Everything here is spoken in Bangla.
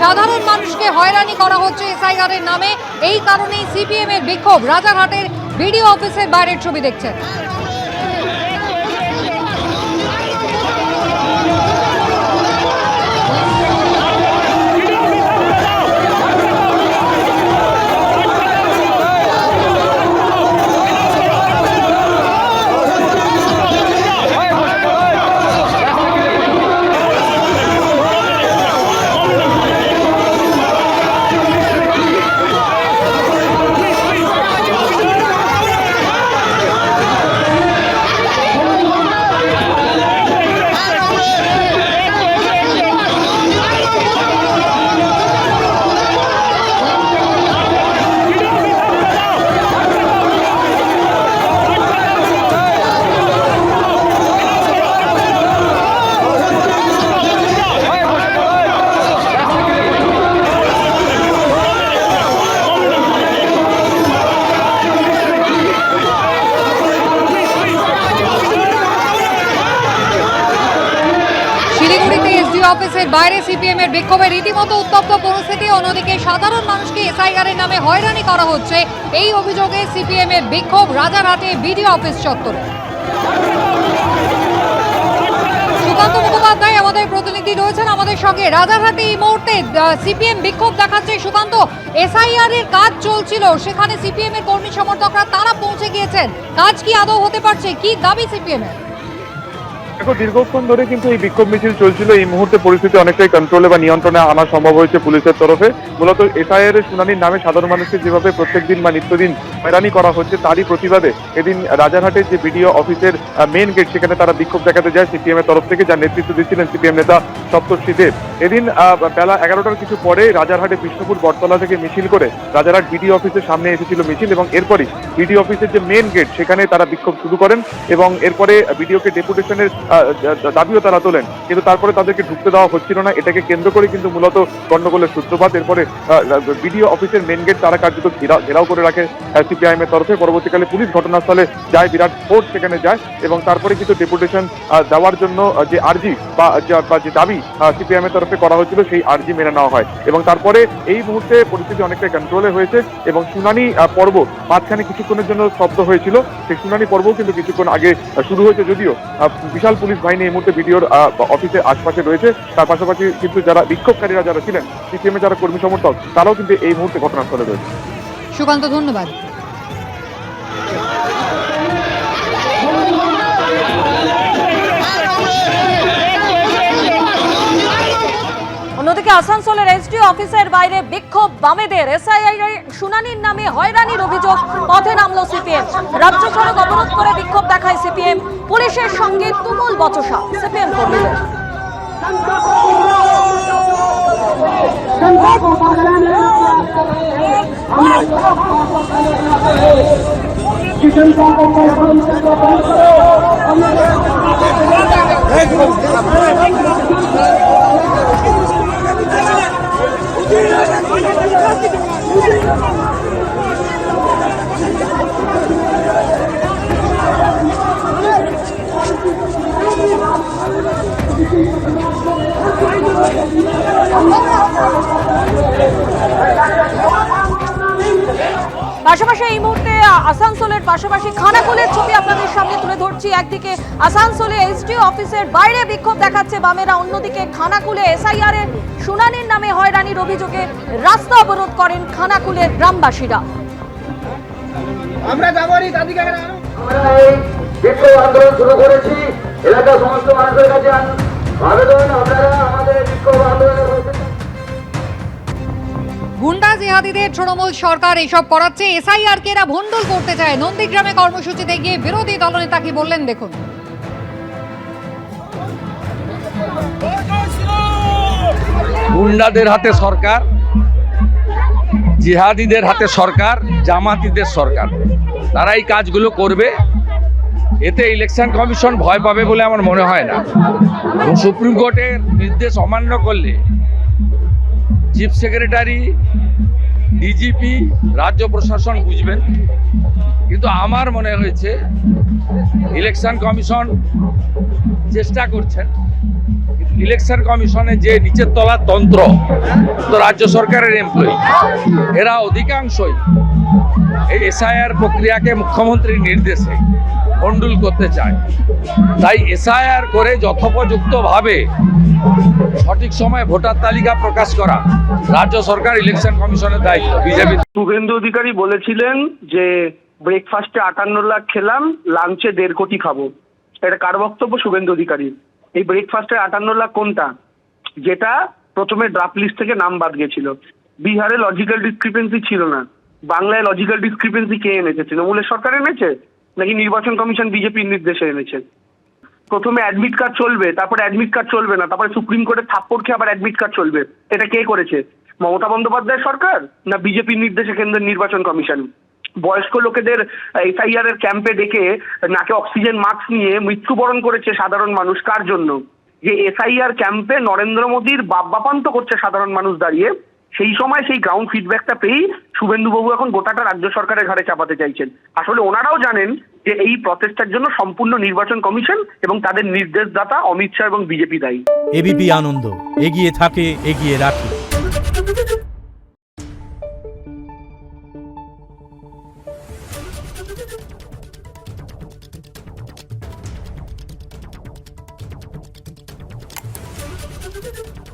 সাধারণ মানুষকে হয়রানি করা হচ্ছে এসআইআর এর নামে। এই কারণেই সিপিএম এর বিক্ষোভ। রাজারহাটের বিডিও অফিসের বাইরের ছবি দেখছেন। শিলিগুড়িতে এসডিও অফিসের বাইরে সিপিএম এর বিক্ষোভে রীতিমতো উত্তপ্ত পরিস্থিতি। অন্যদিকে সাধারণ মানুষকে এসআইআর এর নামে হয়রানি করা হচ্ছে, এই অভিযোগে সিপিএম এর বিক্ষোভ রাজারহাটে বিডিও অফিস চত্বরে। সুকান্ত মুখোপাধ্যায় আমাদের প্রতিনিধি রয়েছেন আমাদের সঙ্গে। রাজারহাটে এই মুহূর্তে সিপিএম বিক্ষোভ দেখাচ্ছে। সুকান্ত, এসআইআর এর কাজ চলছিল, সেখানে সিপিএম এর কর্মী সমর্থকরা তারা পৌঁছে গিয়েছেন। কাজ কি আদৌ হতে পারছে? কি দাবি সিপিএম এর? দেখো, দীর্ঘক্ষণ ধরে কিন্তু এই বিক্ষোভ মিছিল চলছিল। এই মুহূর্তে পরিস্থিতি অনেকটাই কন্ট্রোলে বা নিয়ন্ত্রণে আনা সম্ভব হয়েছে পুলিশের তরফে। মূলত এসআইআর এর শুনানির নামে সাধারণ মানুষকে যেভাবে প্রত্যেকদিন বা নিত্যদিন হয়রানি করা হচ্ছে, তারই প্রতিবাদে এদিন রাজারহাটের যে বিডিও অফিসের মেন গেট, সেখানে তারা বিক্ষোভ দেখাতে যায় সিপিএম এর তরফ থেকে, যার নেতৃত্ব দিচ্ছিলেন সিপিএম নেতা সপ্তর্ষি দেব। এদিন বেলা 11টার কিছু পরে রাজারহাটে বিষ্ণুপুর বটতলা থেকে মিছিল করে রাজারহাট বিডিও অফিসের সামনে এসেছিল মিছিল, এবং এরপরই বিডিও অফিসের যে মেন গেট, সেখানে তারা বিক্ষোভ শুরু করেন এবং এরপরে বিডিওকে ডেপুটেশনের দাবিও তারা তোলেন, কিন্তু তারপরে তাদেরকে ঢুকতে দেওয়া হচ্ছিল না। এটাকে কেন্দ্র করে কিন্তু মূলত গন্ডগোলের সূত্রপাত। এরপরে বিডিও অফিসের মেন গেট তারা কার্যত ঘেরাও করে রাখে সিপিআইএম এর তরফে। পরবর্তীকালে পুলিশ ঘটনাস্থলে যায়, বিরাট ফোর্স সেখানে যায়, এবং তারপরে কিন্তু ডেপুটেশন দেওয়ার জন্য যে আর্জি বা যে দাবি সিপিআইএম এর তরফে করা হয়েছিল, সেই আর্জি মেনে নেওয়া হয়। এবং তারপরে এই মুহূর্তে পরিস্থিতি অনেকটাই কন্ট্রোলে হয়েছে এবং শুনানি পর্ব মাঝখানে কিছুক্ষণের জন্য স্তব্ধ হয়েছিল। সেই শুনানি পর্বও কিন্তু কিছুক্ষণ আগে শুরু হয়েছে, যদিও বিশাল পুলিশ বাহিনী এই মুহূর্তে বিডিওর অফিসের আশপাশে রয়েছে। তার পাশাপাশি কিন্তু যারা বিক্ষোভকারীরা যারা ছিলেন, সিপিএম এর যারা কর্মী সমর্থক, তারাও কিন্তু এই মুহূর্তে ঘটনাস্থলে রয়েছে। সুকান্ত, ধন্যবাদ। অন্যদিকে আসানসোলের এসডিও অফিসের বাইরে বিক্ষোভ বামেদের। এসআইআর শুনানির নামে হয়রানির অভিযোগ, পথে নামলো সিপিএম। রাজ্য সড়ক অবরোধ করে বিক্ষোভ দেখায় সিপিএম। পুলিশের সঙ্গে তুমুল বচসা সিপিএম কর্মীদের। পাশাপাশি এই মুহূর্তে আসানসোলের পাশাপাশি খানাকুলের ছবি আপনাদের সামনে তুলে ধরছি। একদিকে আসানসোলে এসডিও অফিসের বাইরে বিক্ষোভ দেখাচ্ছে বামেরা, অন্যদিকে খানাকুলে এসআইআর এর শুনানির নামে হয়রানির অভিযোগে রাস্তা অবরোধ করেন খানাকুলের গ্রামবাসীরা। আমরা বিক্ষোভ আন্দোলন শুরু করেছি। এলাকার সমস্ত মানুষের কাছে আবেদন, আপনারা আমাদের বিক্ষোভ আন্দোলনে গুন্ডা জিহাদিদের তৃণমূল সরকার এসব করাচ্ছে। এসআইআর কে এরা ভণ্ডুল করতে চায়। নন্দীগ্রামে কর্মসূচিতে গিয়ে বিরোধী দলনেতা কি বললেন দেখুন। গুন্ডাদের হাতে সরকার, জিহাদিদের হাতে সরকার, জামাতিদের সরকার, তারা এই কাজগুলো করবে। এতে ইলেকশন কমিশন ভয় পাবে বলে আমার মনে হয় না। সুপ্রিম কোর্টের নির্দেশ অমান্য করলে চিফ সেক্রেটারি, ডিজিপি, রাজ্য প্রশাসন বুঝবেন, কিন্তু আমার মনে হয়েছে ইলেকশন কমিশন চেষ্টা করছেন, ইলেকশন কমিশনে যে নিচের তলার তন্ত্র, তো রাজ্য সরকারের এমপ্লয়ি, এরা অধিকাংশই এই এসআইআর প্রক্রিয়াকে মুখ্যমন্ত্রীর নির্দেশে হন্ডুল করতে চায়। তাই এসআইআর করে যথোপযুক্তভাবে সঠিক সময়ে ভোটার তালিকা প্রকাশ করা রাজ্য সরকার ইলেকশন কমিশনের দায়িত্ব। বিজেপি শুভেন্দু অধিকারী বলেছিলেন যে ব্রেকফাস্টে 58 লাখ খেলাম, লাঞ্চে 1.5 কোটি খাবো। এটা কার বক্তব্য? শুভেন্দু অধিকারী। এই ব্রেকফাস্টে 58 লাখ কোনটা? যেটা প্রথমে ড্রাফট লিস্ট থেকে নাম বাদ গেছিল। বিহারে লজিক্যাল ডিসক্রিপেন্সি ছিল না, বাংলায় লজিক্যাল ডিসক্রিপেন্সি কে এনেছে? তৃণমূলের সরকার এনেছে নাকি নির্বাচন কমিশন বিজেপির নির্দেশে এনেছে? প্রথমে অ্যাডমিট কার্ড চলবে, তারপরে অ্যাডমিট কার্ড চলবে না, তারপরে সুপ্রিম কোর্টে থাপ্পড় খেয়ে আবার অ্যাডমিট কার্ড চলবে। এটা কে করেছে? মমতা বন্দ্যোপাধ্যায় সরকার না বিজেপির নির্দেশে কেন্দ্রের নির্বাচন কমিশন? বয়স্ক লোকেদের এসআইআর এর ক্যাম্পে ডেকে নাকে অক্সিজেন মাস্ক নিয়ে মৃত্যুবরণ করেছে সাধারণ মানুষ কার জন্য? যে এসআইআর ক্যাম্পে নরেন্দ্র মোদীর বাপ্পান্ত করছে সাধারণ মানুষ দাঁড়িয়ে, সেই সময় সেই গ্রাউন্ড ফিডব্যাকটা পেয়েই শুভেন্দুবাবু এখন গোটাটা রাজ্য সরকারের ঘাড়ে চাপাতে চাইছেন। আসলে ওনারাও জানেন যে এই প্রচেষ্টার জন্য সম্পূর্ণ নির্বাচন কমিশন এবং তাদের নির্দেশদাতা অমিত শাহ এবং বিজেপি দায়ী। এবিপি আনন্দ এগিয়ে থাকে, এগিয়ে রাখে। Thank you.